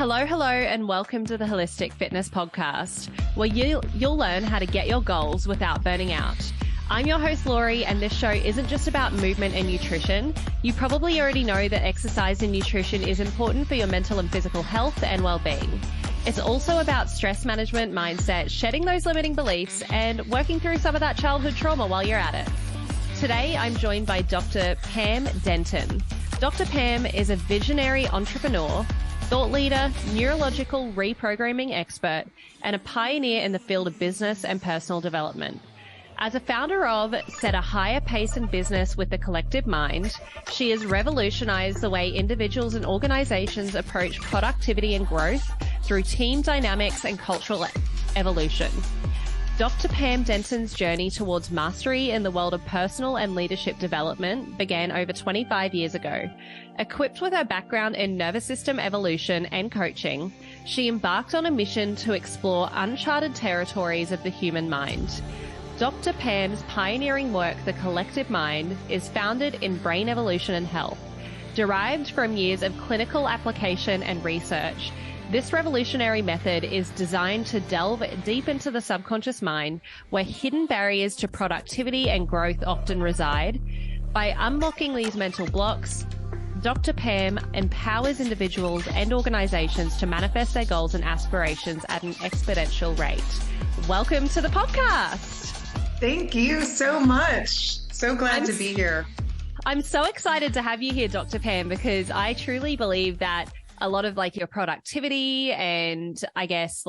Hello, and welcome to the Holistic Fitness Podcast, where you'll learn how to get your goals without burning out. I'm your host, Laurie, and this show isn't just about movement and nutrition. You probably already know that exercise and nutrition is important for your mental and physical health and well-being. It's also about stress management, mindset, shedding those limiting beliefs, and working through some of that childhood trauma while you're at it. Today, I'm joined by Dr. Pam Denton. Dr. Pam is a visionary entrepreneur, thought leader, neurological reprogramming expert, and a pioneer in the field of business and personal development. As a founder of Set a Higher Pace in Business with the Collective Mind, she has revolutionized the way individuals and organizations approach productivity and growth through team dynamics and cultural evolution. Dr. Pam Denton's journey towards mastery in the world of personal and leadership development began over 25 years ago. Equipped with her background in nervous system evolution and coaching, she embarked on a mission to explore uncharted territories of the human mind. Dr. Pam's pioneering work, The Collective Mind, is founded in brain evolution and health. Derived from years of clinical application and research, this revolutionary method is designed to delve deep into the subconscious mind, where hidden barriers to productivity and growth often reside. By unlocking these mental blocks, Dr. Pam empowers individuals and organizations to manifest their goals and aspirations at an exponential rate. Welcome to the podcast. Thank you so much. So glad to be here. I'm so excited to have you here, Dr. Pam, because I truly believe that a lot of your productivity and I guess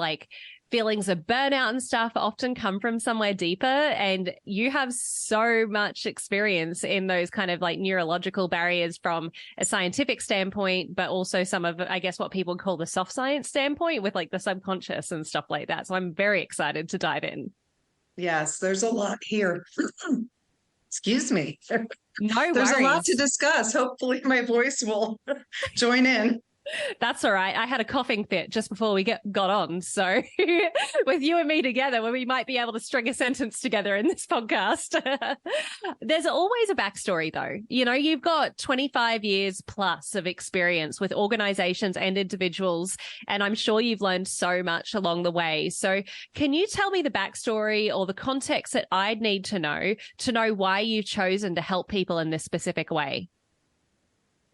feelings of burnout and stuff often come from somewhere deeper. And you have so much experience in those kind of neurological barriers from a scientific standpoint, but also some of, I guess, what people call the soft science standpoint with the subconscious and stuff like that. So I'm very excited to dive in. Yes, there's a lot here. Excuse me. No worries. There's a lot to discuss. Hopefully my voice will join in. That's all right. I had a coughing fit just before we got on. So with you and me together, we might be able to string a sentence together in this podcast. There's always a backstory though. You know, you've got 25 years plus of experience with organizations and individuals, and I'm sure you've learned so much along the way. So can you tell me the backstory or the context that I'd need to know why you've chosen to help people in this specific way?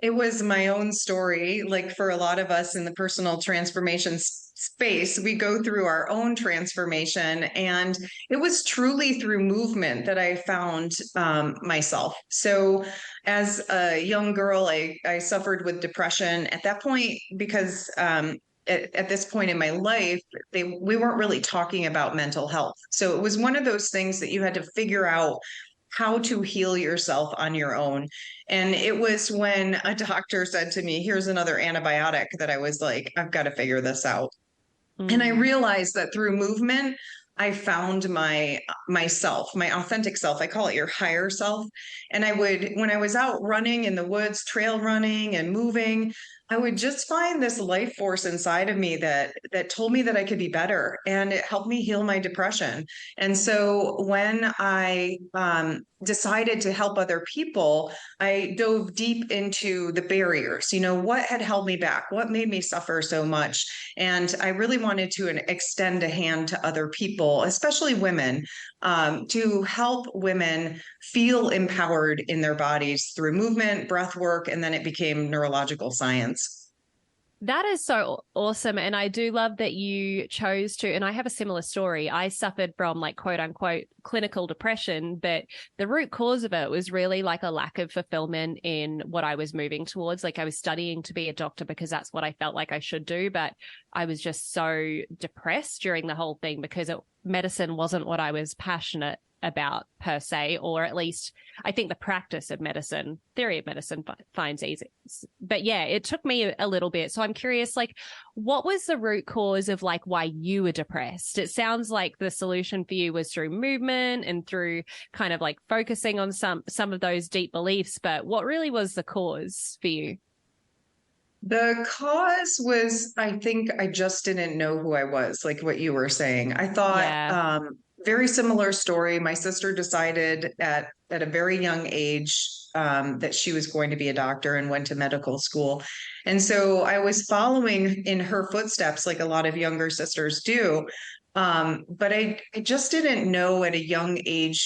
It was my own story. Like for a lot of us in the personal transformation space, we go through our own transformation. And it was truly through movement that I found myself. So as a young girl, I suffered with depression at that point because at this point in my life, we weren't really talking about mental health. So it was one of those things that you had to figure out how to heal yourself on your own. And it was when a doctor said to me, here's another antibiotic, that I was like, I've got to figure this out. And I realized that through movement, I found myself, my authentic self. I call it your higher self. And when I was out running in the woods, trail running and moving, I would just find this life force inside of me that told me that I could be better, and it helped me heal my depression. And so when I decided to help other people, I dove deep into the barriers. You know, what had held me back? What made me suffer so much? And I really wanted to extend a hand to other people, especially women, to help women feel empowered in their bodies through movement, breath work, and then it became neurological science. That is so awesome. And I do love that you chose to, and I have a similar story. I suffered from quote unquote clinical depression, but the root cause of it was really a lack of fulfillment in what I was moving towards. I was studying to be a doctor because that's what I felt like I should do. But I was just so depressed during the whole thing because medicine wasn't what I was passionate about per se, or at least I think the practice of medicine, theory of medicine finds easy. But yeah, it took me a little bit. So I'm curious, what was the root cause of why you were depressed? It sounds like the solution for you was through movement and through kind of focusing on some of those deep beliefs, but what really was the cause for you? The cause was, I think I just didn't know who I was, like what you were saying. I thought very similar story. My sister decided at a very young age that she was going to be a doctor and went to medical school. And so I was following in her footsteps, like a lot of younger sisters do. But I just didn't know at a young age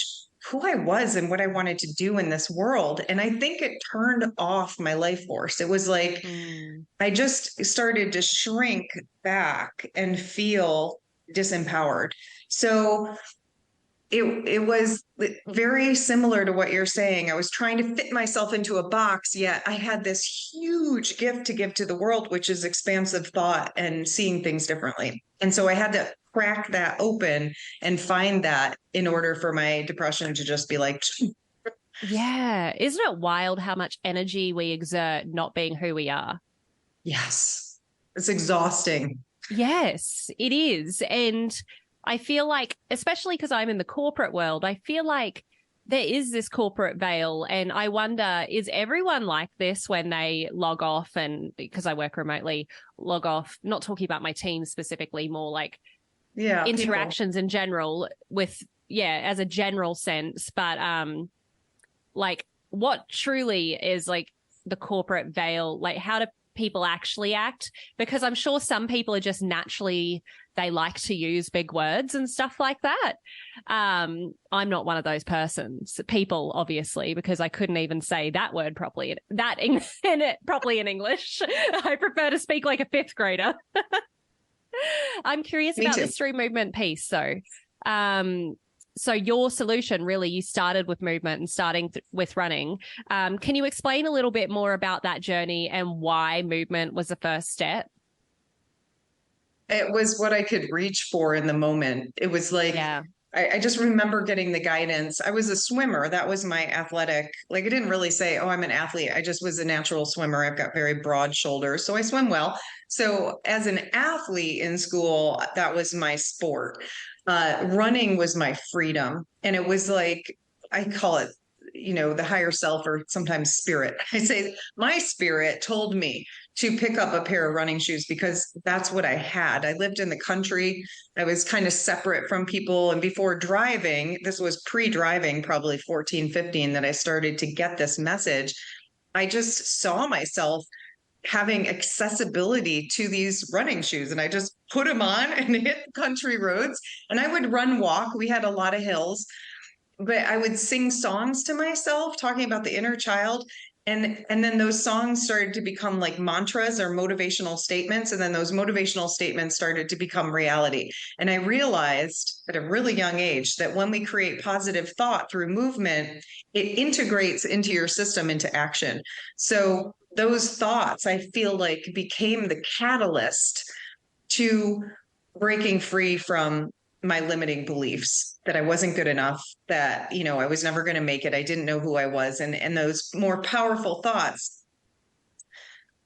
who I was and what I wanted to do in this world. And I think it turned off my life force. It was like I just started to shrink back and feel disempowered. So it was very similar to what you're saying. I was trying to fit myself into a box, yet I had this huge gift to give to the world, which is expansive thought and seeing things differently. And so I had to crack that open and find that in order for my depression to just be like, Yeah. Isn't it wild how much energy we exert not being who we are? yes, it's exhausting. Yes, it is. And I feel like, especially because I'm in the corporate world, I feel like there is this corporate veil. And I wonder, is everyone like this when they log off? And because I work remotely, log off, not talking about my team specifically, more like interactions in general with, as a general sense. But like what truly is like the corporate veil? Like how do people actually act? Because I'm sure some people are just naturally, they like to use big words and stuff like that. I'm not one of those people, obviously, because I couldn't even say that word properly, properly in English. I prefer to speak like a fifth grader. I'm curious about this through movement piece. So your solution, really, you started with movement and starting with running. Can you explain a little bit more about that journey and why movement was the first step? It was what I could reach for in the moment. It was like, I just remember getting the guidance. I was a swimmer. That was my athletic. Like, I didn't really say, oh, I'm an athlete. I just was a natural swimmer. I've got very broad shoulders, so I swim well. So as an athlete in school, that was my sport. Running was my freedom. And it was like, I call it, the higher self, or sometimes spirit. I say my spirit told me to pick up a pair of running shoes because that's what I had. I lived in the country. I was kind of separate from people. And before driving, this was pre-driving, probably 14, 15, that I started to get this message. I just saw myself having accessibility to these running shoes. And I just put them on and hit country roads. And I would run, walk. We had a lot of hills, but I would sing songs to myself talking about the inner child. And then those songs started to become like mantras or motivational statements. And then those motivational statements started to become reality. And I realized at a really young age that when we create positive thought through movement, it integrates into your system, into action. So those thoughts, I feel like, became the catalyst to breaking free from my limiting beliefs that I wasn't good enough, that, I was never going to make it. I didn't know who I was. And those more powerful thoughts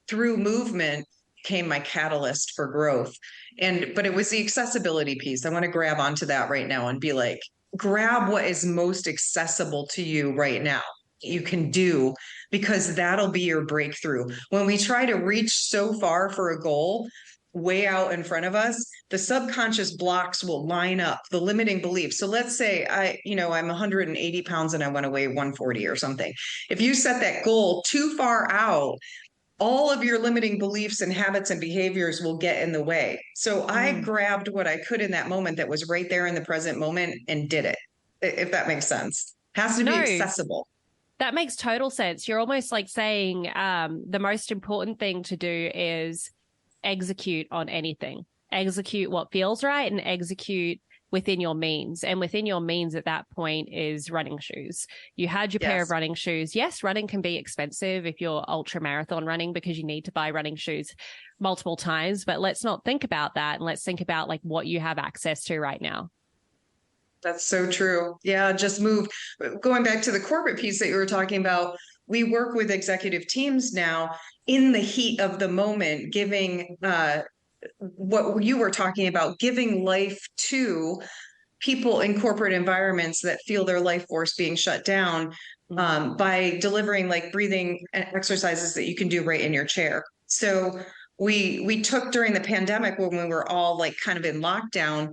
through movement became my catalyst for growth. But it was the accessibility piece. I want to grab onto that right now and be like, grab what is most accessible to you right now. You can do, because that'll be your breakthrough. When we try to reach so far for a goal, way out in front of us, the subconscious blocks will line up, the limiting beliefs. So let's say I'm 180 pounds and I want to weigh 140 or something. If you set that goal too far out, all of your limiting beliefs and habits and behaviors will get in the way. So I grabbed what I could in that moment that was right there in the present moment and did it, if that makes sense. Has to be accessible. That makes total sense. You're almost like saying the most important thing to do is execute on anything. Execute what feels right and execute within your means. And within your means at that point is running shoes. You had your pair of running shoes. Yes, running can be expensive if you're ultra marathon running, because you need to buy running shoes multiple times. But let's not think about that. And let's think about like what you have access to right now. That's so true. Yeah, just move. Going back to the corporate piece that you were talking about, we work with executive teams now in the heat of the moment, giving what you were talking about, giving life to people in corporate environments that feel their life force being shut down by delivering like breathing exercises that you can do right in your chair. So we took during the pandemic, when we were all like kind of in lockdown,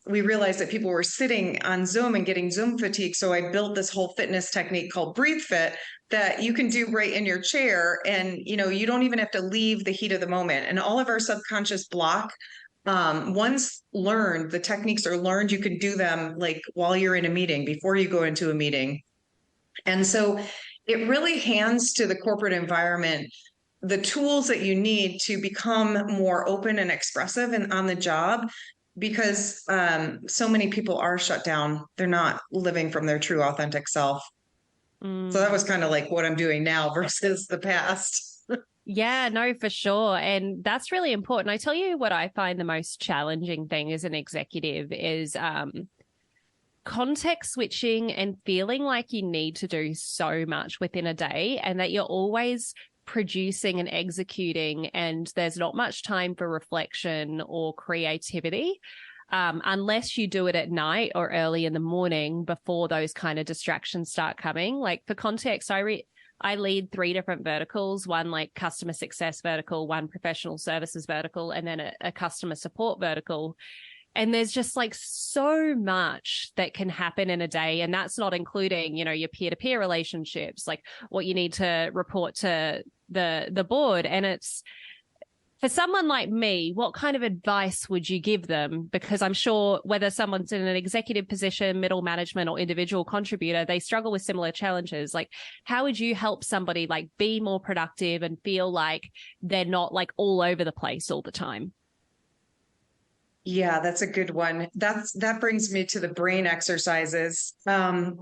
we realized that people were sitting on Zoom and getting Zoom fatigue. So I built this whole fitness technique called Breathe Fit that you can do right in your chair. And, you don't even have to leave the heat of the moment. And all of our subconscious block, once learned, the techniques are learned, you can do them like while you're in a meeting, before you go into a meeting. And so it really hands to the corporate environment the tools that you need to become more open and expressive and on the job, because so many people are shut down. They're not living from their true authentic self. So that was kind of like what I'm doing now versus the past. Yeah, no, for sure. And that's really important. I tell you what I find the most challenging thing as an executive is context switching and feeling like you need to do so much within a day and that you're always producing and executing, and there's not much time for reflection or creativity unless you do it at night or early in the morning before those kind of distractions start coming. Like for context, I lead 3 different verticals, one like customer success vertical, one professional services vertical, and then a customer support vertical. And there's just like so much that can happen in a day. And that's not including, your peer-to-peer relationships, like what you need to report to the board. And it's for someone like me, what kind of advice would you give them? Because I'm sure whether someone's in an executive position, middle management, or individual contributor, they struggle with similar challenges. Like, how would you help somebody like be more productive and feel like they're not like all over the place all the time? Yeah, that's a good one. That brings me to the brain exercises. Our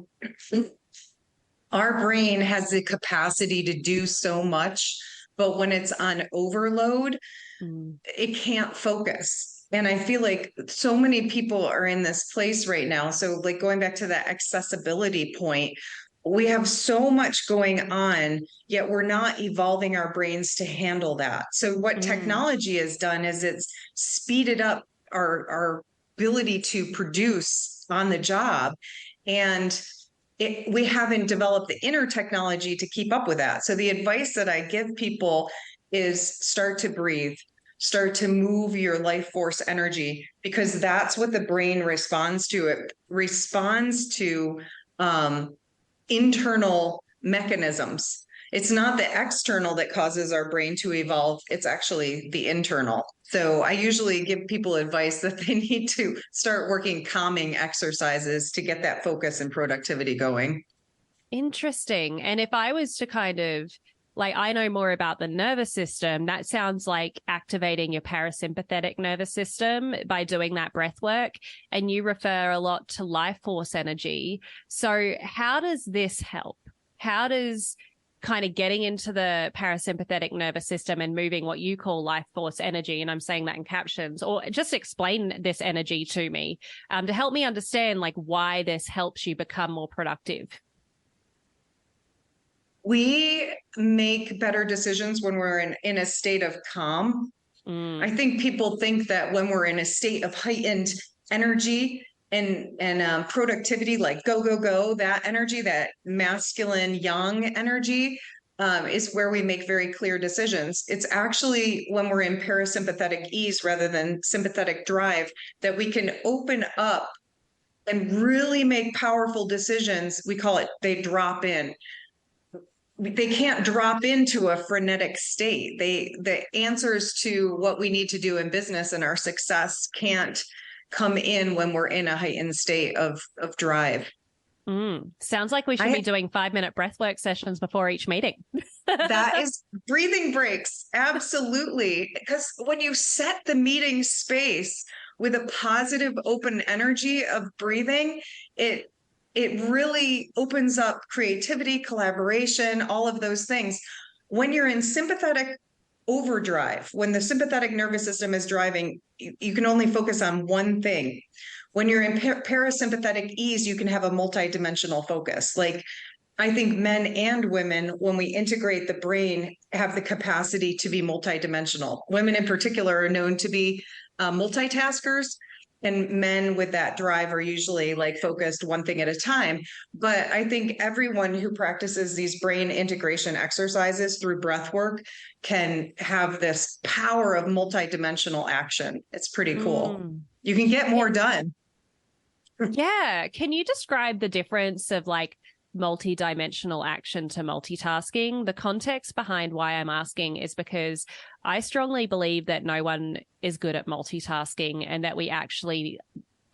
brain has the capacity to do so much, but when it's on overload, it can't focus. And I feel like so many people are in this place right now. So like going back to that accessibility point, we have so much going on, yet we're not evolving our brains to handle that. So what technology has done is it's speeded up our ability to produce on the job. And we haven't developed the inner technology to keep up with that. So the advice that I give people is start to breathe, start to move your life force energy, because that's what the brain responds to. It responds to internal mechanisms. It's not the external that causes our brain to evolve. It's actually the internal. So I usually give people advice that they need to start working calming exercises to get that focus and productivity going. Interesting. And if I was to kind of like, I know more about the nervous system, that sounds like activating your parasympathetic nervous system by doing that breath work. And you refer a lot to life force energy. So how does this help? How does kind of getting into the parasympathetic nervous system and moving what you call life force energy, and I'm saying that in captions, or just explain this energy to me to help me understand like why this helps you become more productive? We make better decisions when we're in a state of calm. I think people think that when we're in a state of heightened energy and productivity, like go, go, go, that energy, that masculine yang energy is where we make very clear decisions. It's actually when we're in parasympathetic ease rather than sympathetic drive that we can open up and really make powerful decisions. We call it, they drop in. They can't drop into a frenetic state. The answers to what we need to do in business and our success can't come in when we're in a heightened state of drive. Sounds like we should be doing 5-minute breathwork sessions before each meeting. That is breathing breaks. Absolutely. Because when you set the meeting space with a positive, open energy of breathing, it really opens up creativity, collaboration, all of those things. When you're in sympathetic overdrive, when the sympathetic nervous system is driving, you can only focus on one thing. When you're in parasympathetic ease, you can have a multidimensional focus. Like, I think men and women, when we integrate the brain, have the capacity to be multidimensional. Women in particular are known to be multitaskers, and men with that drive are usually like focused one thing at a time. But I think everyone who practices these brain integration exercises through breath work can have this power of multidimensional action. It's pretty cool. You can get more done. Yeah. Can you describe the difference of like multi-dimensional action to multitasking? The context behind why I'm asking is because I strongly believe that no one is good at multitasking and that we actually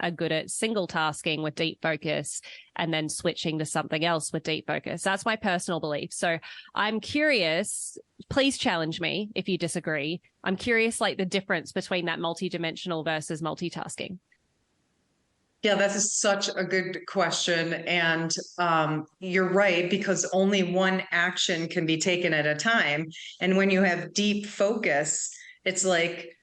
are good at single tasking with deep focus and then switching to something else with deep focus. That's my personal belief. So I'm curious, please challenge me if you disagree. I'm curious, like the difference between that multidimensional versus multitasking. Yeah, that is such a good question. And you're right, because only one action can be taken at a time. And when you have deep focus, it's like,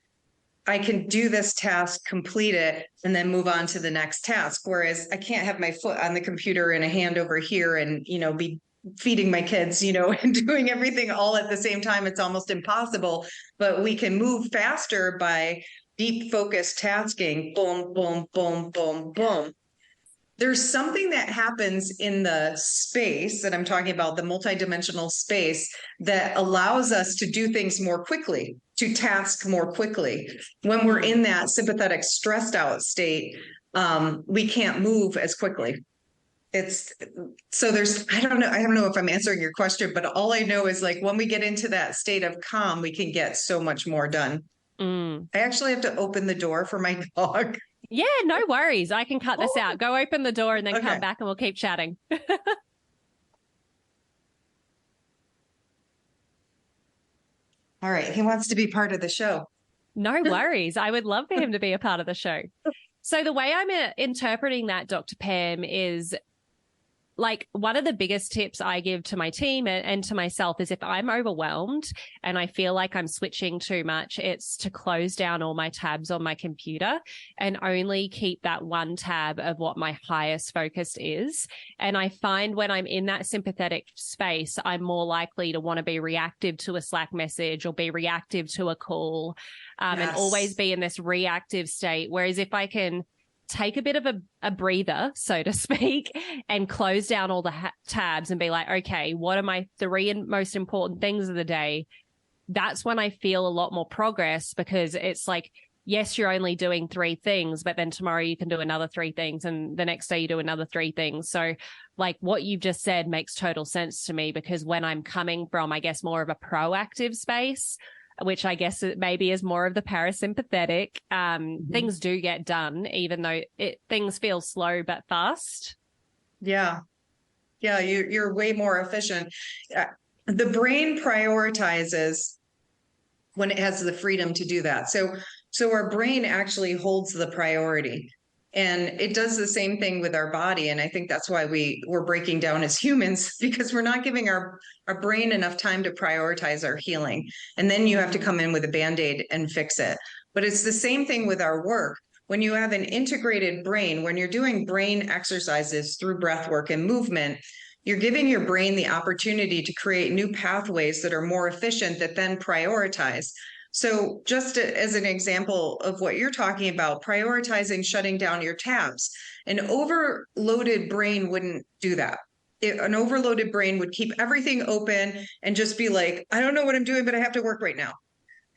I can do this task, complete it, and then move on to the next task. Whereas I can't have my foot on the computer and a hand over here and, be feeding my kids, and doing everything all at the same time. It's almost impossible, but we can move faster by deep focus tasking, boom, boom, boom, boom, boom. There's something that happens in the space that I'm talking about, the multidimensional space, that allows us to do things more quickly, to task more quickly. When we're in that sympathetic, stressed out state, we can't move as quickly. I don't know if I'm answering your question, but all I know is like when we get into that state of calm, we can get so much more done. I actually have to open the door for my dog. Yeah, no worries. I can cut this out. Go open the door and then come back and we'll keep chatting. All right. He wants to be part of the show. No worries. I would love for him to be a part of the show. So the way I'm interpreting that, Dr. Pam, is like one of the biggest tips I give to my team and to myself is if I'm overwhelmed and I feel like I'm switching too much, it's to close down all my tabs on my computer and only keep that one tab of what my highest focus is. And I find when I'm in that sympathetic space, I'm more likely to want to be reactive to a Slack message or be reactive to a call, and always be in this reactive state. Whereas if I can take a bit of a breather, so to speak, and close down all the tabs and be like, okay, what are my 3 most important things of the day? That's when I feel a lot more progress, because it's like, yes, you're only doing 3 things, but then tomorrow you can do another 3 things and the next day you do another 3 things. So like what you've just said makes total sense to me, because when I'm coming from, I guess, more of a proactive space, which I guess it maybe is more of the parasympathetic, things do get done, even though things feel slow but fast. Yeah. Yeah, you're way more efficient. The brain prioritizes when it has the freedom to do that. So our brain actually holds the priority. And it does the same thing with our body. And I think that's why we're breaking down as humans, because we're not giving our brain enough time to prioritize our healing. And then you have to come in with a Band-Aid and fix it. But it's the same thing with our work. When you have an integrated brain, when you're doing brain exercises through breath work and movement, you're giving your brain the opportunity to create new pathways that are more efficient, that then prioritize. So just as an example of what you're talking about, prioritizing shutting down your tabs, an overloaded brain wouldn't do that. An overloaded brain would keep everything open and just be like, I don't know what I'm doing, but I have to work right now.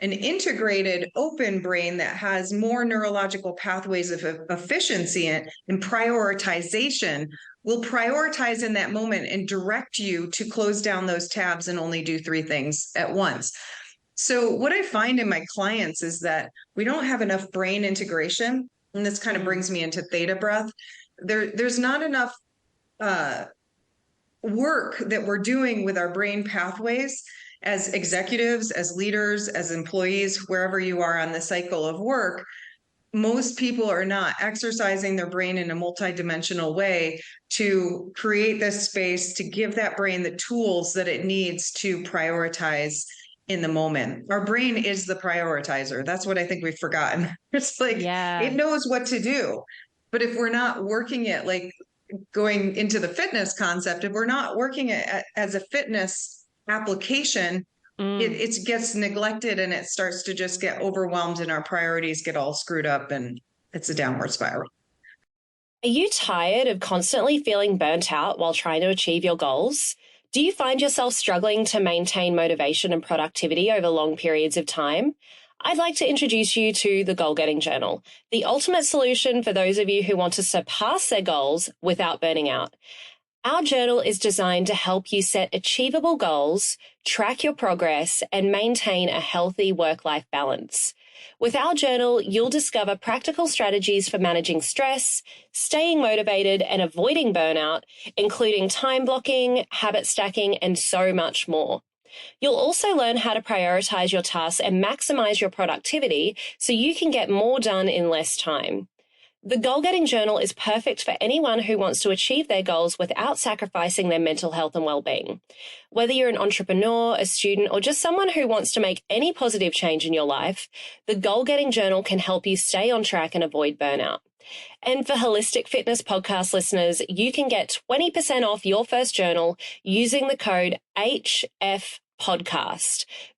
An integrated open brain that has more neurological pathways of efficiency and prioritization will prioritize in that moment and direct you to close down those tabs and only do 3 things at once. So what I find in my clients is that we don't have enough brain integration. And this kind of brings me into theta breath. There's not enough work that we're doing with our brain pathways as executives, as leaders, as employees, wherever you are on the cycle of work. Most people are not exercising their brain in a multidimensional way to create this space, to give that brain the tools that it needs to prioritize in the moment. Our brain is the prioritizer. That's what I think we've forgotten. It's like, it knows what to do. But if we're not working it, like going into the fitness concept, if we're not working it as a fitness application, it gets neglected and it starts to just get overwhelmed and our priorities get all screwed up and it's a downward spiral. Are you tired of constantly feeling burnt out while trying to achieve your goals? Do you find yourself struggling to maintain motivation and productivity over long periods of time? I'd like to introduce you to the Goal Getting Journal, the ultimate solution for those of you who want to surpass their goals without burning out. Our journal is designed to help you set achievable goals, track your progress, and maintain a healthy work-life balance. With our journal, you'll discover practical strategies for managing stress, staying motivated, and avoiding burnout, including time blocking, habit stacking, and so much more. You'll also learn how to prioritize your tasks and maximize your productivity so you can get more done in less time. The Goal Getting Journal is perfect for anyone who wants to achieve their goals without sacrificing their mental health and well-being. Whether you're an entrepreneur, a student, or just someone who wants to make any positive change in your life, the Goal Getting Journal can help you stay on track and avoid burnout. And for Holistic Fitness podcast listeners, you can get 20% off your first journal using the code HFPodcast.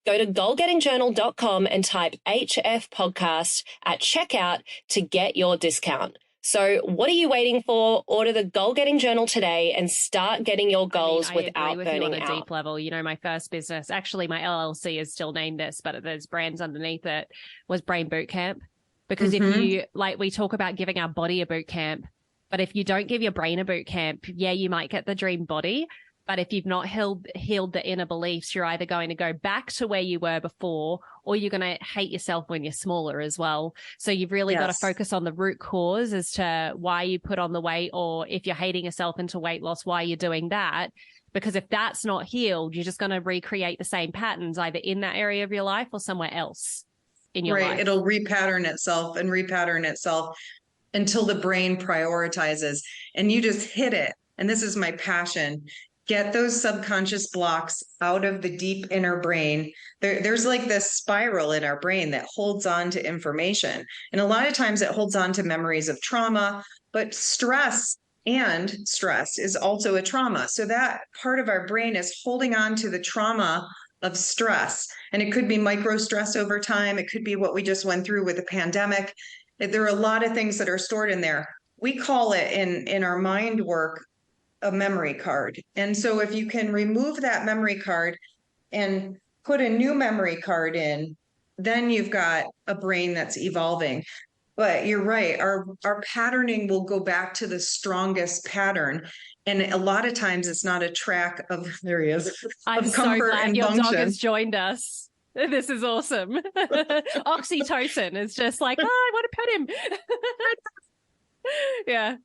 Go to goalgettingjournal.com and type HF podcast at checkout to get your discount. So what are you waiting for? Order the Goal Getting Journal today and start getting your goals without agree with burning you on a out. deep level. You know, my first business, actually my LLC is still named this, but there's brands underneath it, was Brain Boot Camp. Because if you, like, we talk about giving our body a boot camp, but if you don't give your brain a boot camp, yeah, you might get the dream body. But if you've not healed the inner beliefs, you're either going to go back to where you were before, or you're going to hate yourself when you're smaller as well. So you've really got to focus on the root cause as to why you put on the weight, or if you're hating yourself into weight loss, why you're doing that. Because if that's not healed, you're just going to recreate the same patterns either in that area of your life or somewhere else in your life. It'll repattern itself until the brain prioritizes, and you just hit it. And this is my passion. Get those subconscious blocks out of the deep inner brain. There's like this spiral in our brain that holds on to information. And a lot of times it holds on to memories of trauma, but stress is also a trauma. So that part of our brain is holding on to the trauma of stress. And it could be micro stress over time. It could be what we just went through with the pandemic. There are a lot of things that are stored in there. We call it in our mind work a memory card. And so if you can remove that memory card and put a new memory card in, then you've got a brain that's evolving. But you're right, our patterning will go back to the strongest pattern. And a lot of times it's not a track of, there he is, I'm of comfort so glad and your function. dog has joined us. This is awesome. Oxytocin is just like, oh, I want to pet him. Yeah.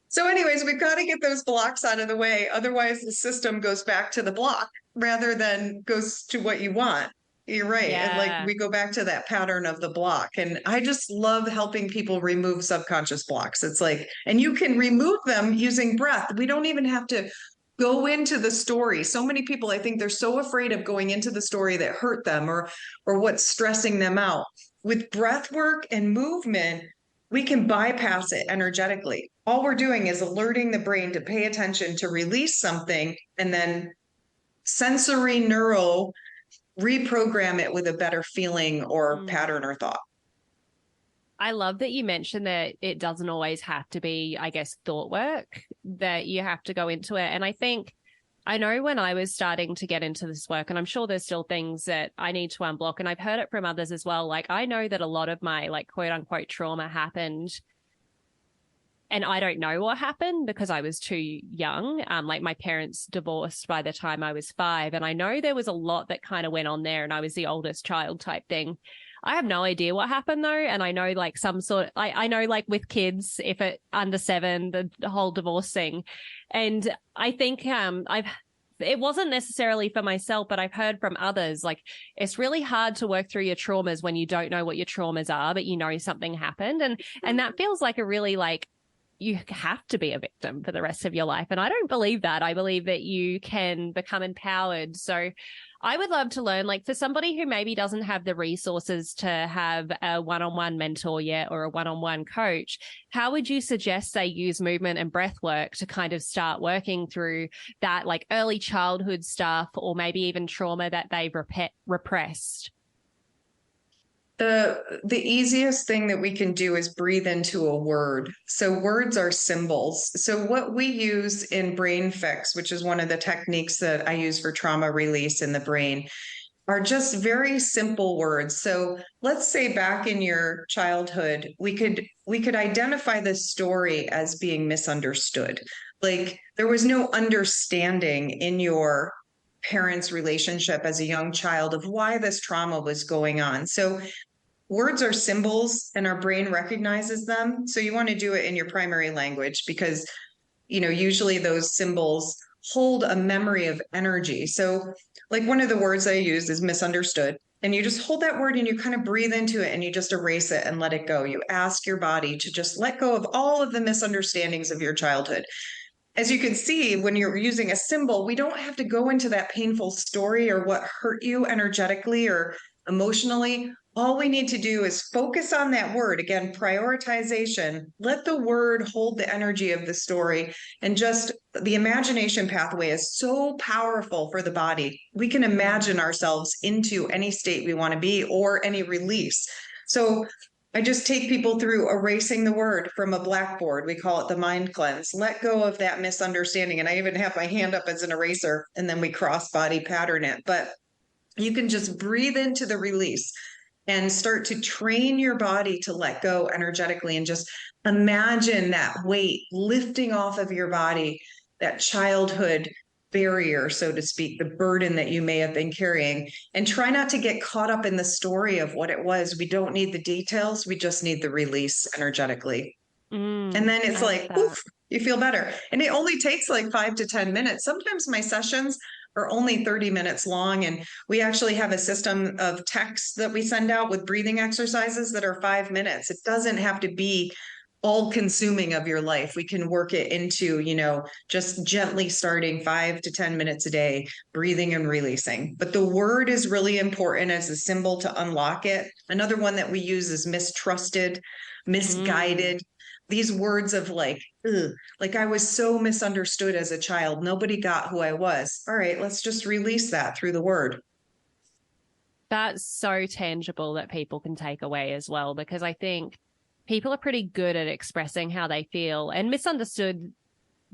So anyways, we've got to get those blocks out of the way. Otherwise, the system goes back to the block rather than goes to what you want. You're right. Yeah. And like we go back to that pattern of the block. And I just love helping people remove subconscious blocks. It's like, and you can remove them using breath. We don't even have to go into the story. So many people, I think they're so afraid of going into the story that hurt them or what's stressing them out. With breath work and movement, we can bypass it energetically. All we're doing is alerting the brain to pay attention, to release something, and then sensory neuro reprogram it with a better feeling or pattern or thought. I love that you mentioned that it doesn't always have to be, I guess, thought work, that you have to go into it. And I know when I was starting to get into this work, and I'm sure there's still things that I need to unblock, and I've heard it from others as well. Like, I know that a lot of my, like, quote unquote trauma happened, and I don't know what happened because I was too young. Like, my parents divorced by the time I was 5. And I know there was a lot that kind of went on there, and I was the oldest child type thing. I have no idea what happened though. And I know like some sort of, I know like with kids, if it under 7, the whole divorce thing. And I think, it wasn't necessarily for myself, but I've heard from others, like it's really hard to work through your traumas when you don't know what your traumas are, but you know something happened. And that feels like a really like, you have to be a victim for the rest of your life. And I don't believe that. I believe that you can become empowered. So I would love to learn, like for somebody who maybe doesn't have the resources to have a one-on-one mentor yet or a one-on-one coach, how would you suggest they use movement and breath work to kind of start working through that like early childhood stuff or maybe even trauma that they've repressed? The easiest thing that we can do is breathe into a word. So words are symbols. So what we use in Brain Fix, which is one of the techniques that I use for trauma release in the brain, are just very simple words. So let's say back in your childhood, we could identify this story as being misunderstood. Like there was no understanding in your parents' relationship as a young child of why this trauma was going on. So words are symbols and our brain recognizes them. So you want to do it in your primary language because, usually those symbols hold a memory of energy. So like one of the words I use is misunderstood. And you just hold that word and you kind of breathe into it and you just erase it and let it go. You ask your body to just let go of all of the misunderstandings of your childhood. As you can see, when you're using a symbol, we don't have to go into that painful story or what hurt you energetically or emotionally. All we need to do is focus on that word. Again, prioritization. Let the word hold the energy of the story. And just the imagination pathway is so powerful for the body. We can imagine ourselves into any state we want to be or any release. So I just take people through erasing the word from a blackboard. We call it the mind cleanse. Let go of that misunderstanding. And I even have my hand up as an eraser, and then we cross body pattern it. But you can just breathe into the release and start to train your body to let go energetically and just imagine that weight lifting off of your body, that childhood barrier, so to speak, the burden that you may have been carrying, and try not to get caught up in the story of what it was. We don't need the details. We just need the release energetically. And then it's like, oof, you feel better. And it only takes like 5 to 10 minutes. Sometimes my sessions are only 30 minutes long. And we actually have a system of texts that we send out with breathing exercises that are 5 minutes. It doesn't have to be all consuming of your life. We can work it into, just gently starting 5 to 10 minutes a day, breathing and releasing. But the word is really important as a symbol to unlock it. Another one that we use is mistrusted, misguided. These words of like I was so misunderstood as a child. Nobody got who I was. All right, let's just release that through the word. That's so tangible that people can take away as well, because I think people are pretty good at expressing how they feel, and misunderstood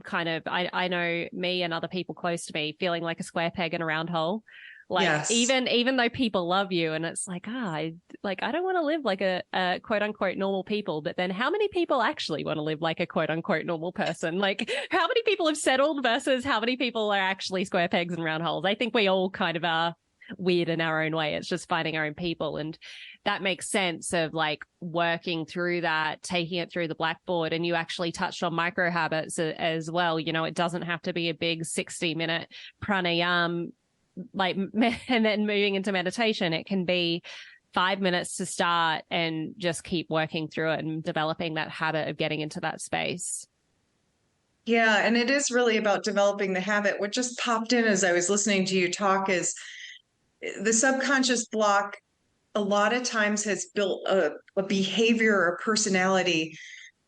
kind of, I know me and other people close to me feeling like a square peg in a round hole. Like, yes. even though people love you and it's like, I don't want to live like a quote unquote normal people, but then how many people actually want to live like a quote unquote normal person? Like how many people have settled versus how many people are actually square pegs and round holes? I think we all kind of are weird in our own way. It's just finding our own people. And that makes sense of like working through that, taking it through the blackboard. And you actually touched on micro habits as well. It doesn't have to be a big 60-minute pranayama, and then moving into meditation. It can be 5 minutes to start and just keep working through it and developing that habit of getting into that space. Yeah. And it is really about developing the habit. What just popped in as I was listening to you talk is the subconscious block a lot of times has built a behavior or personality.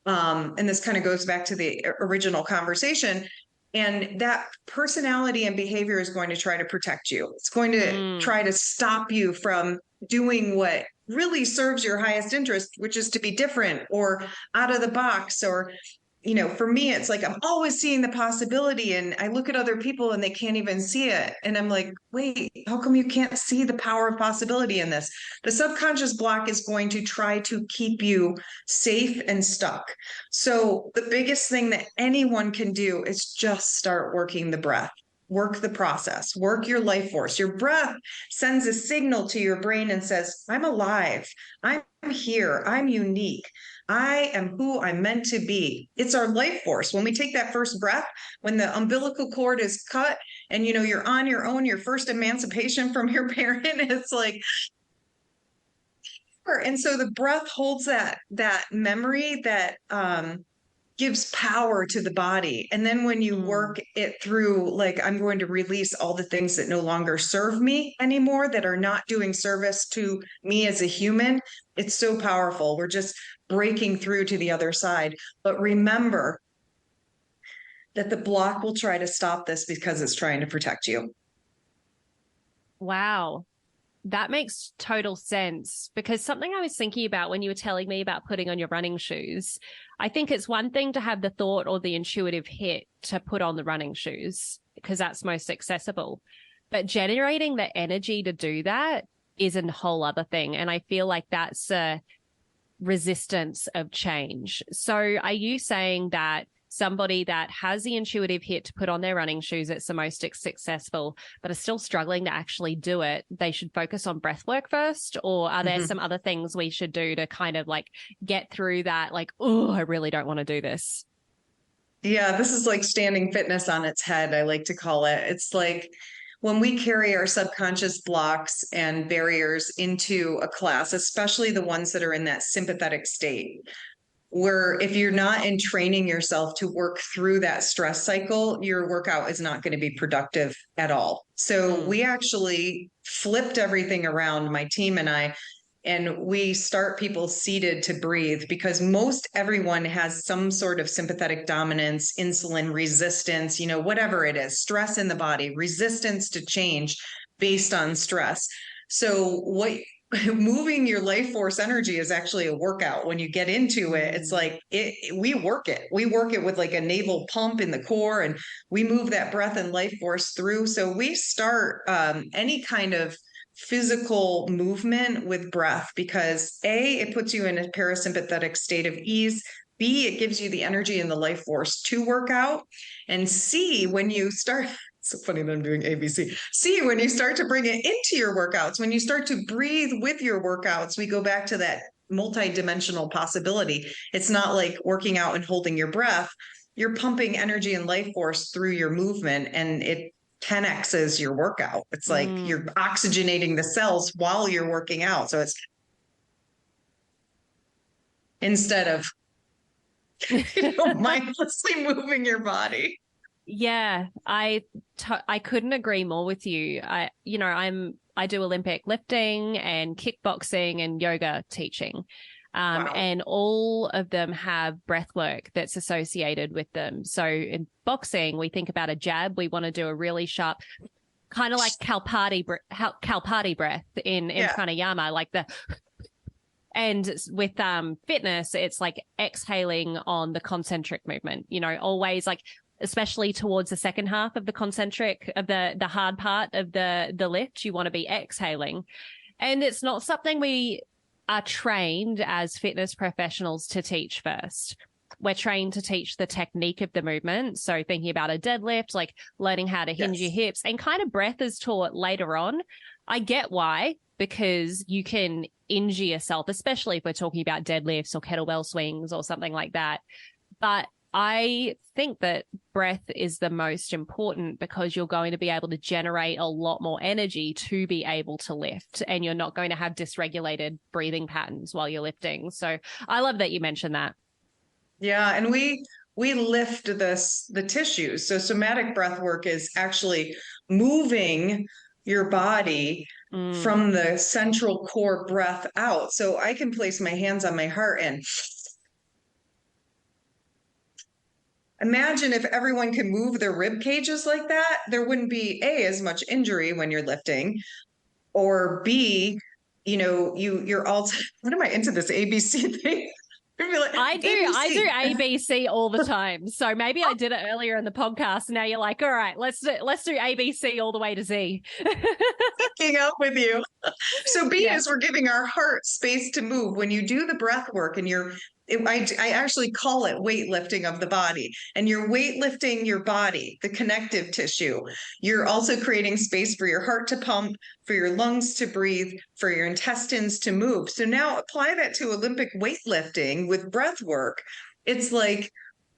And this kind of goes back to the original conversation. And that personality and behavior is going to try to protect you. It's going to try to stop you from doing what really serves your highest interest, which is to be different or out of the box. Or, for me, it's like I'm always seeing the possibility, and I look at other people and they can't even see it. And I'm like, wait, how come you can't see the power of possibility in this? The subconscious block is going to try to keep you safe and stuck. So the biggest thing that anyone can do is just start working the breath. Work the process, work your life force. Your breath sends a signal to your brain and says, I'm alive. I'm here. I'm unique. I am who I'm meant to be. It's our life force. When we take that first breath, when the umbilical cord is cut and, you're on your own, your first emancipation from your parent, it's like, and so the breath holds that memory that, gives power to the body. And then when you work it through, like, I'm going to release all the things that no longer serve me anymore, that are not doing service to me as a human, it's so powerful. We're just breaking through to the other side. But remember that the block will try to stop this because it's trying to protect you. Wow. That makes total sense, because something I was thinking about when you were telling me about putting on your running shoes, I think it's one thing to have the thought or the intuitive hit to put on the running shoes because that's most accessible. But generating the energy to do that is a whole other thing. And I feel like that's a resistance of change. So are you saying that somebody that has the intuitive hit to put on their running shoes, it's the most successful, but are still struggling to actually do it, they should focus on breath work first? Or are there some other things we should do to kind of like get through that, like, oh, I really don't want to do this? Yeah, this is like standing fitness on its head, I like to call it. It's like when we carry our subconscious blocks and barriers into a class, especially the ones that are in that sympathetic state, where if you're not in training yourself to work through that stress cycle, your workout is not going to be productive at all. So we actually flipped everything around, my team and we start people seated to breathe, because most everyone has some sort of sympathetic dominance, insulin resistance, whatever it is, stress in the body, resistance to change based on stress. So moving your life force energy is actually a workout. When you get into it, it's like we work it with like a naval pump in the core, and we move that breath and life force through. So we start any kind of physical movement with breath, because A, it puts you in a parasympathetic state of ease. B, it gives you the energy and the life force to work out. And C, when you start, it's so funny that I'm doing ABC. C, when you start to bring it into your workouts, when you start to breathe with your workouts, we go back to that multidimensional possibility. It's not like working out and holding your breath. You're pumping energy and life force through your movement, and it 10x's your workout. It's like you're oxygenating the cells while you're working out. So it's instead of mindlessly moving your body. Yeah, I couldn't agree more with you. I do Olympic lifting and kickboxing and yoga teaching. Wow. And all of them have breath work that's associated with them. So in boxing, we think about a jab. We want to do a really sharp, kind of like Kalpati breath in pranayama, like the. And with fitness, it's like exhaling on the concentric movement. Always like, especially towards the second half of the concentric of the hard part of the lift, you want to be exhaling. And it's not something we are trained as fitness professionals to teach first. We're trained to teach the technique of the movement. So thinking about a deadlift, like learning how to hinge your hips, and kind of breath is taught later on. I get why, because you can injure yourself, especially if we're talking about deadlifts or kettlebell swings or something like that. But I think that breath is the most important, because you're going to be able to generate a lot more energy to be able to lift, and you're not going to have dysregulated breathing patterns while you're lifting. So I love that you mentioned that. Yeah. And we lift the tissues. So somatic breath work is actually moving your body from the central core breath out. So I can place my hands on my heart and imagine if everyone could move their rib cages like that, there wouldn't be A, as much injury when you're lifting, or B, you're all, what am I into this ABC thing? Like, I do ABC all the time. So maybe I did it earlier in the podcast. Now you're like, all right, let's do ABC all the way to Z. Picking up with you. So B is we're giving our heart space to move. When you do the breath work and I actually call it weightlifting of the body, and you're weightlifting your body, the connective tissue. You're also creating space for your heart to pump, for your lungs to breathe, for your intestines to move. So now apply that to Olympic weightlifting with breath work. It's like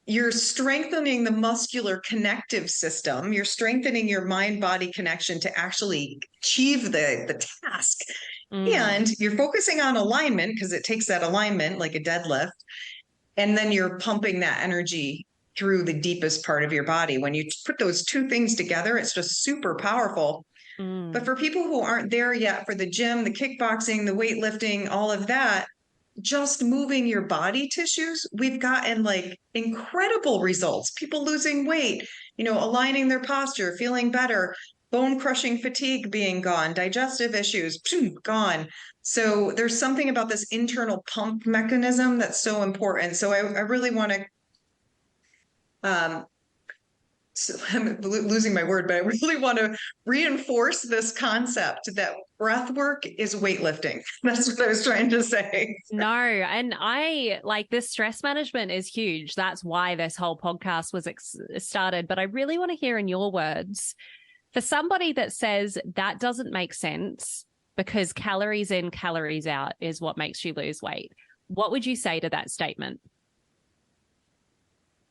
you're strengthening the muscular connective system. You're strengthening your mind-body connection to actually achieve the task. And you're focusing on alignment, because it takes that alignment like a deadlift. And then you're pumping that energy through the deepest part of your body. When you put those two things together, it's just super powerful. But for people who aren't there yet, for the gym, the kickboxing, the weightlifting, all of that, just moving your body tissues, we've gotten like incredible results. People losing weight, aligning their posture, feeling better, bone crushing fatigue being gone, digestive issues gone. So there's something about this internal pump mechanism that's so important. So I really want to So I'm losing my word, but I really want to reinforce this concept that breath work is weightlifting. That's what I was trying to say. No, and I like this stress management is huge. That's why this whole podcast was started. But I really want to hear in your words, for somebody that says that doesn't make sense because calories in, calories out is what makes you lose weight. What would you say to that statement?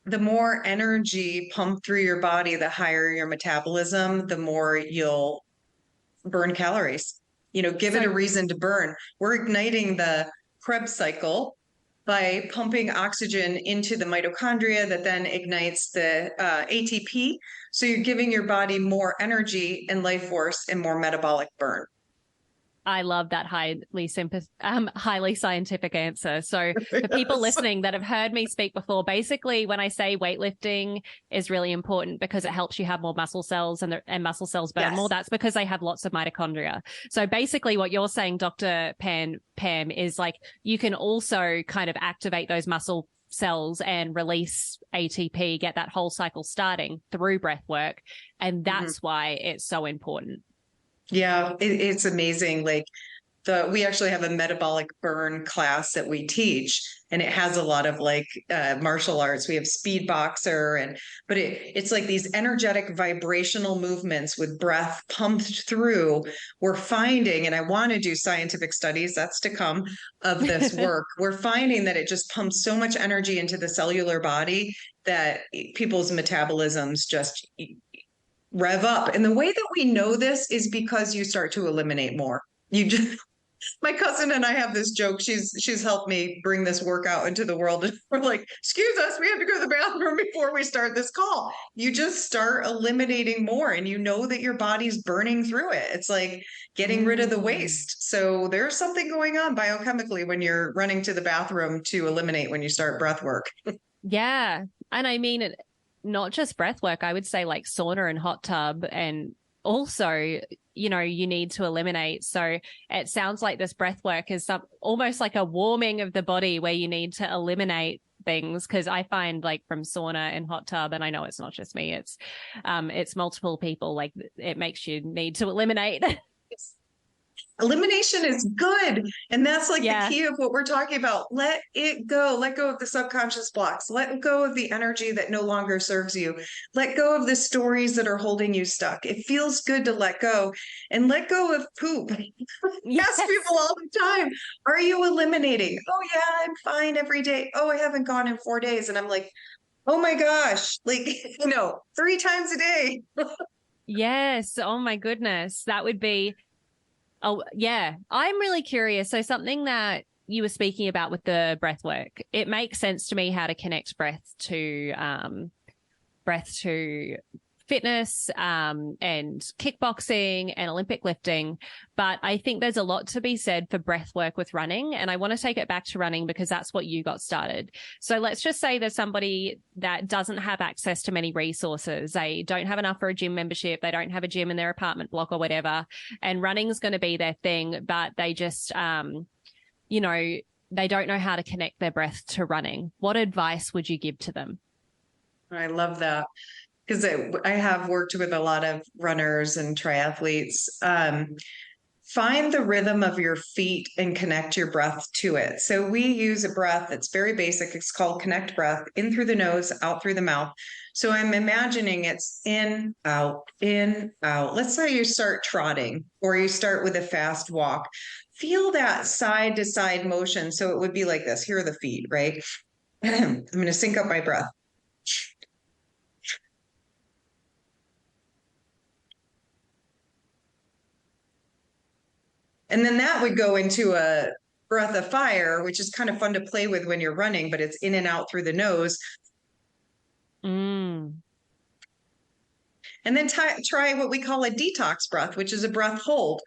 The more energy pumped through your body, the higher your metabolism, the more you'll burn calories. Give it a reason to burn. We're igniting the Krebs cycle by pumping oxygen into the mitochondria that then ignites the ATP. So you're giving your body more energy and life force and more metabolic burn. I love that highly scientific answer. So for people listening that have heard me speak before, basically when I say weightlifting is really important because it helps you have more muscle cells and muscle cells burn more, that's because they have lots of mitochondria. So basically what you're saying, Dr. Pam, is like you can also kind of activate those muscle cells and release ATP, get that whole cycle starting through breath work. And that's why it's so important. Yeah, it's amazing. Like we actually have a metabolic burn class that we teach, and it has a lot of like martial arts. We have speed boxer, but it's like these energetic vibrational movements with breath pumped through. We're finding, and I want to do scientific studies, that's to come, of this work. We're finding that it just pumps so much energy into the cellular body that people's metabolisms just rev up. And the way that we know this is because you start to eliminate more. My cousin and I have this joke. She's helped me bring this workout into the world. And we're like, excuse us, we have to go to the bathroom before we start this call. You just start eliminating more and you know that your body's burning through it. It's like getting rid of the waste. So there's something going on biochemically when you're running to the bathroom to eliminate when you start breath work. Yeah. And I mean, not just breath work, I would say like sauna and hot tub. And also, you need to eliminate. So it sounds like this breath work is almost like a warming of the body where you need to eliminate things. Cause I find like from sauna and hot tub, and I know it's not just me, it's multiple people, like it makes you need to eliminate. Elimination is good. And that's like the key of what we're talking about. Let it go. Let go of the subconscious blocks. Let go of the energy that no longer serves you. Let go of the stories that are holding you stuck. It feels good to let go and let go of poop. Yes. Ask people all the time, are you eliminating? Oh yeah, I'm fine every day. Oh, I haven't gone in 4 days. And I'm like, oh my gosh, like, 3 times a day. Yes. Oh my goodness. That would be, oh, yeah. I'm really curious. So something that you were speaking about with the breath work, it makes sense to me how to connect breath to fitness and kickboxing and Olympic lifting. But I think there's a lot to be said for breath work with running. And I want to take it back to running because that's what you got started. So let's just say there's somebody that doesn't have access to many resources. They don't have enough for a gym membership. They don't have a gym in their apartment block or whatever. And running's going to be their thing, but they just, they don't know how to connect their breath to running. What advice would you give to them? I love that. Because I have worked with a lot of runners and triathletes. Find the rhythm of your feet and connect your breath to it. So we use a breath that's very basic. It's called connect breath, in through the nose, out through the mouth. So I'm imagining it's in, out, in, out. Let's say you start trotting or you start with a fast walk. Feel that side to side motion. So it would be like this. Here are the feet, right? I'm going to sync up my breath. And then that would go into a breath of fire, which is kind of fun to play with when you're running, but it's in and out through the nose. And then try what we call a detox breath, which is a breath hold.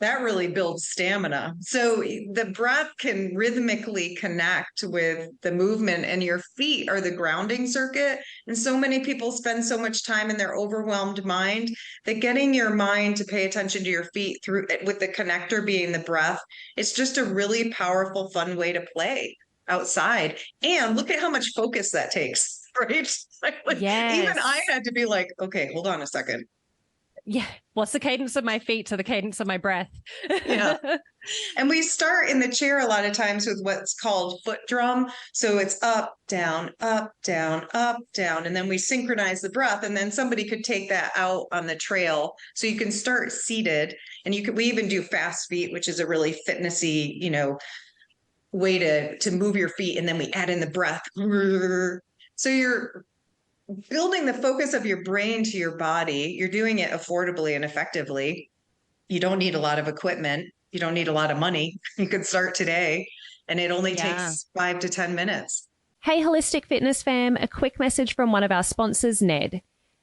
that really builds stamina. So the breath can rhythmically connect with the movement, and your feet are the grounding circuit. And so many people spend so much time in their overwhelmed mind that getting your mind to pay attention to your feet through with the connector being the breath, it's just a really powerful, fun way to play outside. And look at how much focus that takes, right? Even I had to be like, okay, hold on a second. Yeah. What's the cadence of my feet to the cadence of my breath? Yeah. And we start in the chair a lot of times with what's called foot drum. So it's up, down, up, down, up, down. And then we synchronize the breath. And then somebody could take that out on the trail. So you can start seated, and we even do fast feet, which is a really fitnessy, way to move your feet. And then we add in the breath. So you're building the focus of your brain to your body. You're doing it affordably and effectively. You don't need a lot of equipment. You don't need a lot of money. You can start today, and it only takes 5 to 10 minutes. Hey, Holistic Fitness fam, a quick message from one of our sponsors, Ned.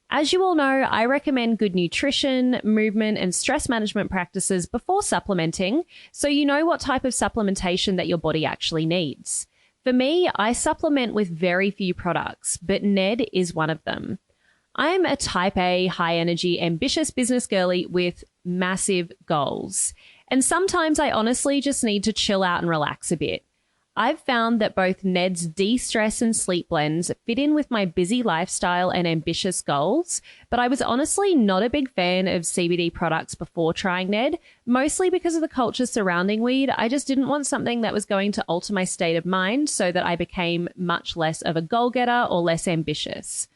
As you all know, I recommend good nutrition, movement, and stress management practices before supplementing, so you know what type of supplementation that your body actually needs. For me, I supplement with very few products, but Ned is one of them. I'm a type A, high energy, ambitious business girly with massive goals. And sometimes I honestly just need to chill out and relax a bit. I've found that both Ned's de-stress and sleep blends fit in with my busy lifestyle and ambitious goals, but I was honestly not a big fan of CBD products before trying Ned, mostly because of the culture surrounding weed. I just didn't want something that was going to alter my state of mind so that I became much less of a goal-getter or less ambitious.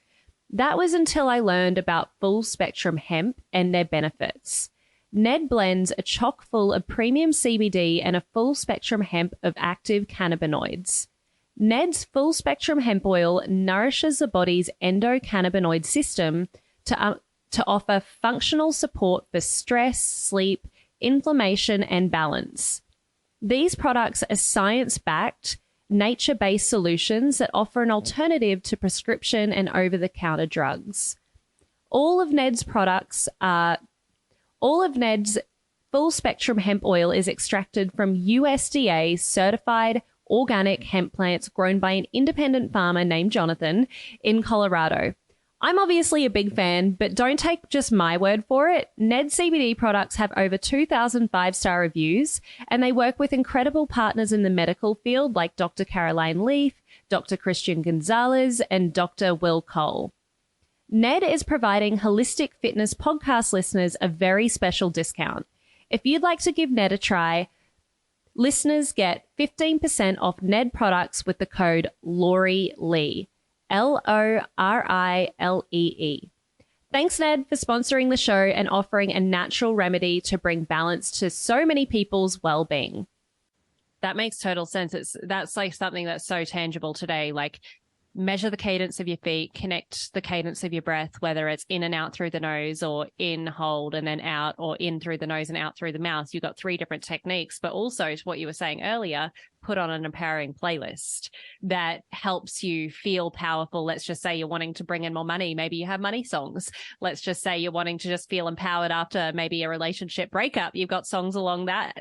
That was until I learned about full spectrum hemp and their benefits. Ned blends are chock full of premium CBD and a full spectrum hemp of active cannabinoids. Ned's full spectrum hemp oil nourishes the body's endocannabinoid system to offer functional support for stress, sleep, inflammation, and balance. These products are science-backed, nature-based solutions that offer an alternative to prescription and over-the-counter drugs. All of Ned's full spectrum hemp oil is extracted from USDA certified organic hemp plants grown by an independent farmer named Jonathan in Colorado. I'm obviously a big fan, but don't take just my word for it. Ned CBD products have over 2,000 5-star reviews, and they work with incredible partners in the medical field like Dr. Caroline Leaf, Dr. Christian Gonzalez, and Dr. Will Cole. Ned is providing Holistic Fitness podcast listeners a very special discount. If you'd like to give Ned a try, listeners get 15% off Ned products with the code LORILEE, LORILEE. Thanks, Ned, for sponsoring the show and offering a natural remedy to bring balance to so many people's well-being. That makes total sense. That's like something that's so tangible today, like measure the cadence of your feet, connect the cadence of your breath, whether it's in and out through the nose or in, hold, and then out, or in through the nose and out through the mouth. You've got 3 different techniques, but also to what you were saying earlier, put on an empowering playlist that helps you feel powerful. Let's just say you're wanting to bring in more money. Maybe you have money songs. Let's just say you're wanting to just feel empowered after maybe a relationship breakup. You've got songs along that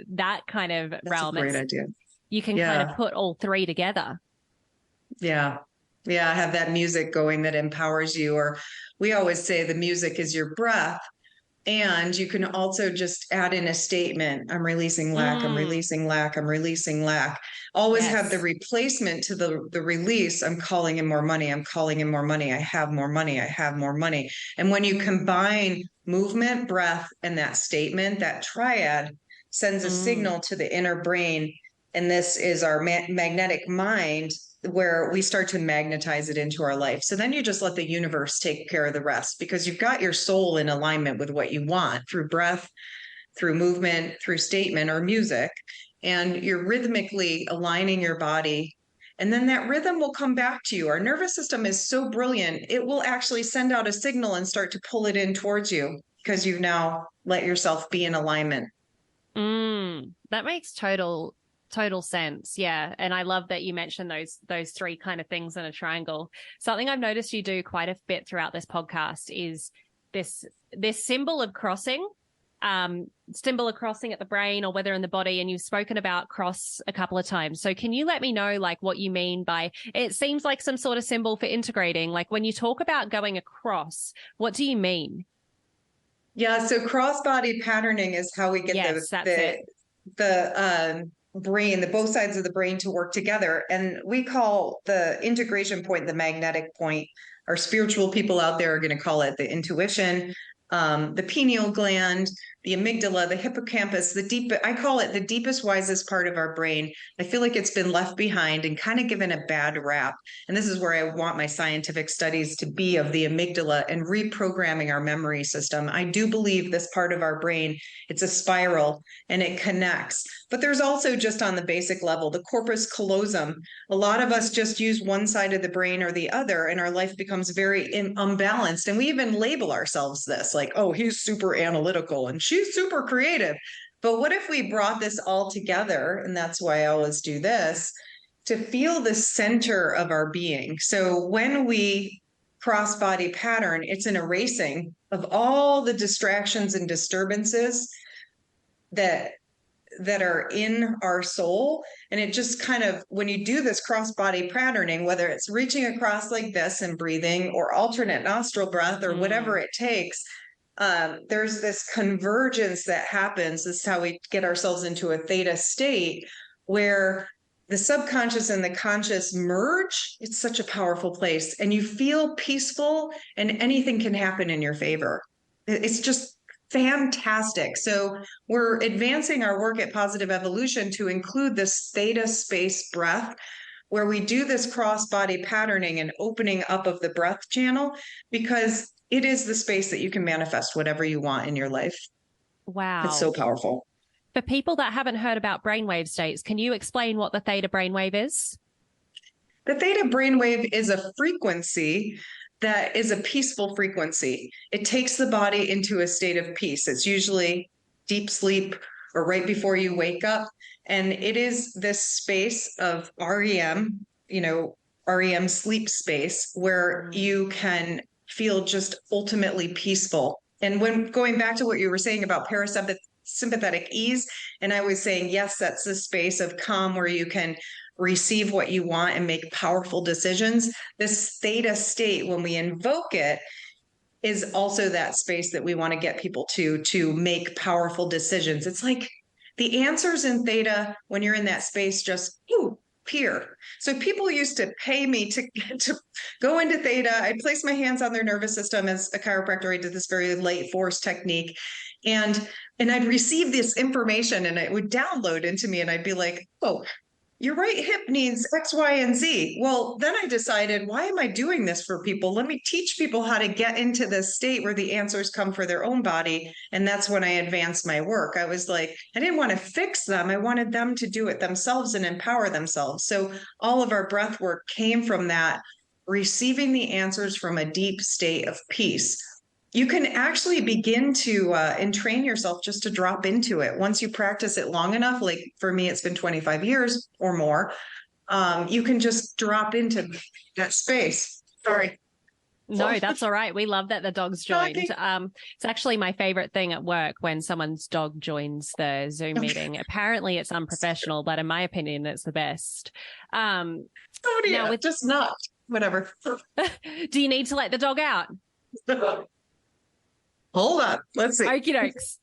kind of realm. That's a great idea. You can kind of put all 3 together. Yeah. Yeah, have that music going that empowers you. Or we always say the music is your breath. And you can also just add in a statement. I'm releasing lack. I'm releasing lack. I'm releasing lack. Always have the replacement to the release. I'm calling in more money. I'm calling in more money. I have more money. I have more money. And when you combine movement, breath, and that statement, that triad sends a signal to the inner brain. And this is our magnetic mind, where we start to magnetize it into our life. So then you just let the universe take care of the rest, because you've got your soul in alignment with what you want through breath, through movement, through statement or music, and you're rhythmically aligning your body. And then that rhythm will come back to you. Our nervous system is so brilliant. It will actually send out a signal and start to pull it in towards you, because you've now let yourself be in alignment. That makes total sense. Yeah. And I love that you mentioned those 3 kind of things in a triangle. Something I've noticed you do quite a bit throughout this podcast is this symbol of crossing. symbol of crossing at the brain or whether in the body, and you've spoken about cross a couple of times. So can you let me know like what you mean by, it seems like some sort of symbol for integrating, like when you talk about going across, what do you mean? Yeah, so cross-body patterning is how we get the brain, the both sides of the brain to work together. And we call the integration point the magnetic point. Our spiritual people out there are going to call it the intuition, the pineal gland, the amygdala, the hippocampus, I call it the deepest, wisest part of our brain. I feel like it's been left behind and kind of given a bad rap. And this is where I want my scientific studies to be, of the amygdala and reprogramming our memory system. I do believe this part of our brain, it's a spiral and it connects. But there's also, just on the basic level, the corpus callosum. A lot of us just use one side of the brain or the other, and our life becomes very unbalanced. And we even label ourselves this, like, oh, he's super analytical and she's super creative. But what if we brought this all together? And that's why I always do this, to feel the center of our being. So when we cross-body pattern, it's an erasing of all the distractions and disturbances that are in our soul. And it just kind of, when you do this cross-body patterning, whether it's reaching across like this and breathing, or alternate nostril breath, or whatever it takes, there's this convergence that happens. This is how we get ourselves into a theta state, where the subconscious and the conscious merge. It's such a powerful place, and you feel peaceful, and anything can happen in your favor. It's just fantastic. So we're advancing our work at Positive Evolution to include this theta space breath, where we do this cross-body patterning and opening up of the breath channel, because it is the space that you can manifest whatever you want in your life. Wow. It's so powerful. For people that haven't heard about brainwave states, can you explain what the theta brainwave is? The theta brainwave is a frequency that is a peaceful frequency. It takes the body into a state of peace. It's usually deep sleep or right before you wake up. And it is this space of REM, REM sleep space, where you can feel just ultimately peaceful. And when going back to what you were saying about parasympathetic ease, and I was saying, yes, that's the space of calm where you can receive what you want and make powerful decisions. This theta state, when we invoke it, is also that space that we want to get people to make powerful decisions. It's like the answers in theta, when you're in that space, just appear. So people used to pay me to go into theta. I place my hands on their nervous system. As a chiropractor, I did this very light force technique. And I'd receive this information and it would download into me, and I'd be like, oh, your right hip needs X, Y, and Z. Well, then I decided, why am I doing this for people? Let me teach people how to get into this state where the answers come for their own body. And that's when I advanced my work. I was like, I didn't want to fix them. I wanted them to do it themselves and empower themselves. So all of our breath work came from that, receiving the answers from a deep state of peace. You can actually begin to entrain yourself just to drop into it. Once you practice it long enough, like for me, it's been 25 years or more, you can just drop into that space. Sorry. No, that's all right. We love that the dog's joined. It's actually my favorite thing at work when someone's dog joins the Zoom meeting. Apparently it's unprofessional, but in my opinion, it's the best. Oh, yeah, now just not. Whatever. Do you need to let the dog out? Hold on. Let's see. Okie dokes.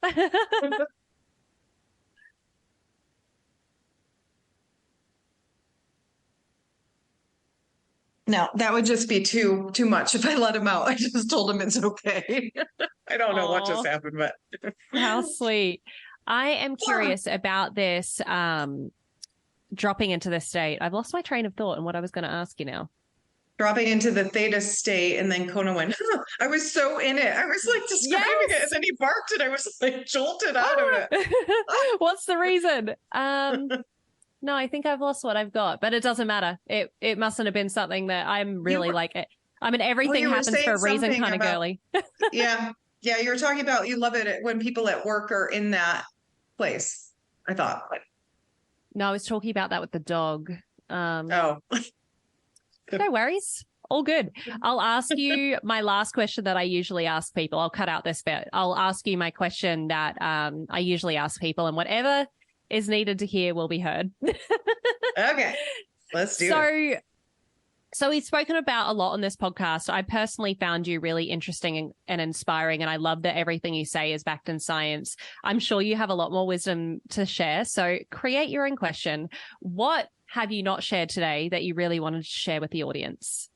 No, that would just be too much if I let him out. I just told him it's okay. I don't know what just happened, but how sweet. I am curious about this dropping into this state. I've lost my train of thought and what I was going to ask you now. Dropping into the theta state, and then Kona went, I was so in it. I was like describing it, and then he barked, and I was like jolted out of it. What's the reason? No, I think I've lost what I've got, but it doesn't matter. It mustn't have been something that I'm really like it. I mean, everything happens for a reason kind of girly. Yeah. You were talking about, you love it when people at work are in that place, I thought. No, I was talking about that with the dog. Oh. No worries. All good. I'll ask you my last question that I usually ask people. I'll cut out this bit. I'll ask you my question that I usually ask people, and whatever is needed to hear will be heard. Okay, let's do it. So we've spoken about a lot on this podcast. I personally found you really interesting and inspiring, and I love that everything you say is backed in science. I'm sure you have a lot more wisdom to share. So create your own question. What have you not shared today that you really wanted to share with the audience?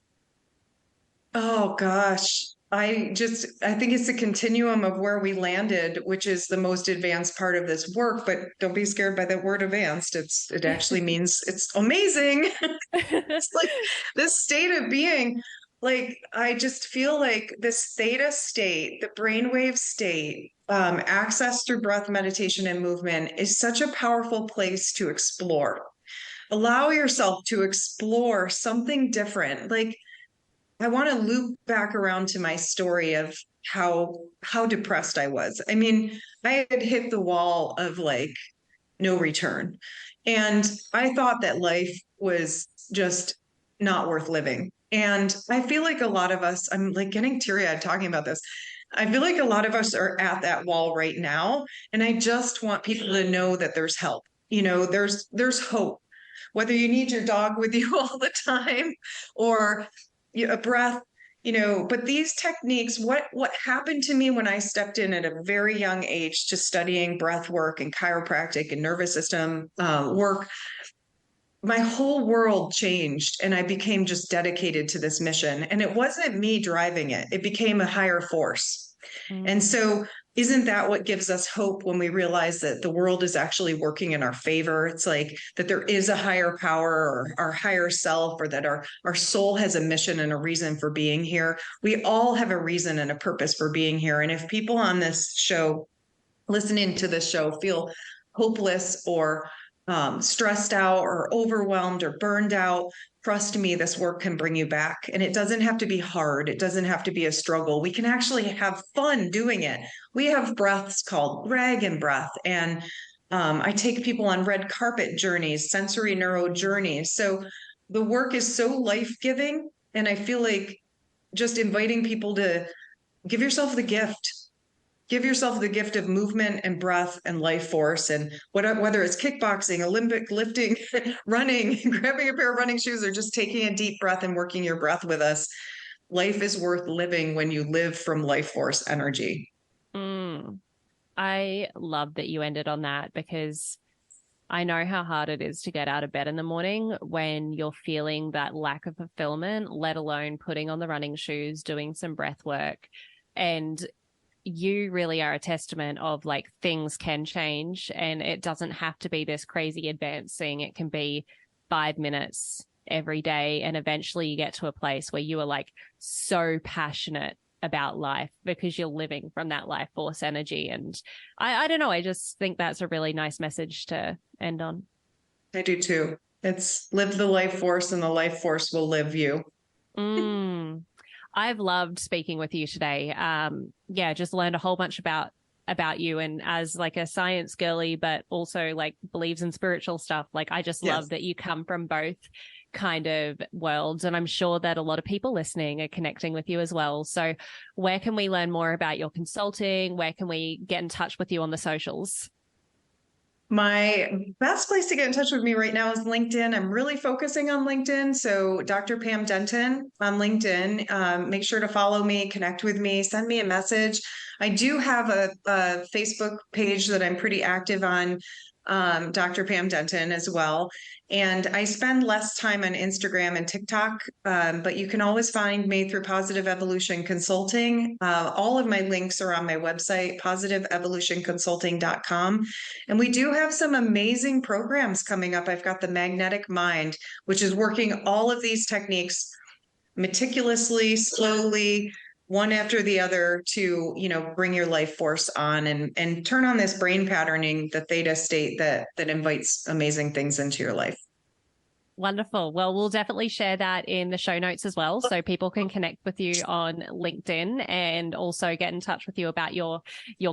Oh gosh. I think it's the continuum of where we landed, which is the most advanced part of this work, but don't be scared by the word advanced. It actually means it's amazing. It's like this state of being, like, I just feel like this theta state, the brainwave state, access through breath, meditation, and movement is such a powerful place to explore. Allow yourself to explore something different. Like, I want to loop back around to my story of how depressed I was. I mean, I had hit the wall of like no return. And I thought that life was just not worth living. And I feel like a lot of us, I'm like getting teary-eyed talking about this. I feel like a lot of us are at that wall right now. And I just want people to know that there's help. You know, there's hope. Whether you need your dog with you all the time or a breath, but these techniques, what happened to me when I stepped in at a very young age to studying breath work and chiropractic and nervous system work, my whole world changed and I became just dedicated to this mission. And it wasn't me driving it. It became a higher force. And so isn't that what gives us hope when we realize that the world is actually working in our favor? It's like that there is a higher power or our higher self, or that our soul has a mission and a reason for being here. We all have a reason and a purpose for being here. And if people on this show, listening to this show, feel hopeless or stressed out or overwhelmed or burned out, trust me, this work can bring you back. And it doesn't have to be hard. It doesn't have to be a struggle. We can actually have fun doing it. We have breaths called dragon breath. And I take people on red carpet journeys, sensory neuro journeys. So the work is so life-giving. And I feel like just inviting people to give yourself the gift. Give yourself the gift of movement and breath and life force. And whether it's kickboxing, Olympic lifting, running, grabbing a pair of running shoes, or just taking a deep breath and working your breath with us, life is worth living when you live from life force energy. I love that you ended on that, because I know how hard it is to get out of bed in the morning when you're feeling that lack of fulfillment, let alone putting on the running shoes, doing some breath work. And you really are a testament of like things can change, and it doesn't have to be this crazy advanced thing. It can be 5 minutes every day. And eventually you get to a place where you are like so passionate about life because you're living from that life force energy. And I don't know. I just think that's a really nice message to end on. I do too. It's live the life force and the life force will live you. I've loved speaking with you today. Just learned a whole bunch about you, and as like a science girly, but also like believes in spiritual stuff. Like I just love that you come from both kind of worlds, and I'm sure that a lot of people listening are connecting with you as well. So where can we learn more about your consulting? Where can we get in touch with you on the socials? My best place to get in touch with me right now is LinkedIn. I'm really focusing on LinkedIn. So Dr. Pam Denton on LinkedIn. Make sure to follow me, connect with me, send me a message. I do have a Facebook page that I'm pretty active on, Dr. Pam Denton as well. And I spend less time on Instagram and TikTok, but you can always find me through Positive Evolution Consulting. All of my links are on my website, positiveevolutionconsulting.com. And we do have some amazing programs coming up. I've got the Magnetic Mind, which is working all of these techniques meticulously, slowly, one after the other to, bring your life force on and turn on this brain patterning, the theta state that invites amazing things into your life. Wonderful. Well, we'll definitely share that in the show notes as well, so people can connect with you on LinkedIn and also get in touch with you about your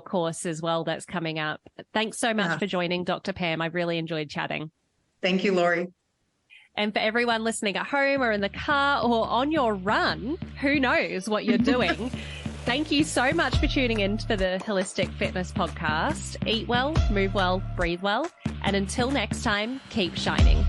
course as well that's coming up. Thanks so much for joining, Dr. Pam. I really enjoyed chatting. Thank you, Lori. And for everyone listening at home or in the car or on your run, who knows what you're doing? Thank you so much for tuning in for the Holistic Fitness Podcast. Eat well, move well, breathe well. And until next time, keep shining.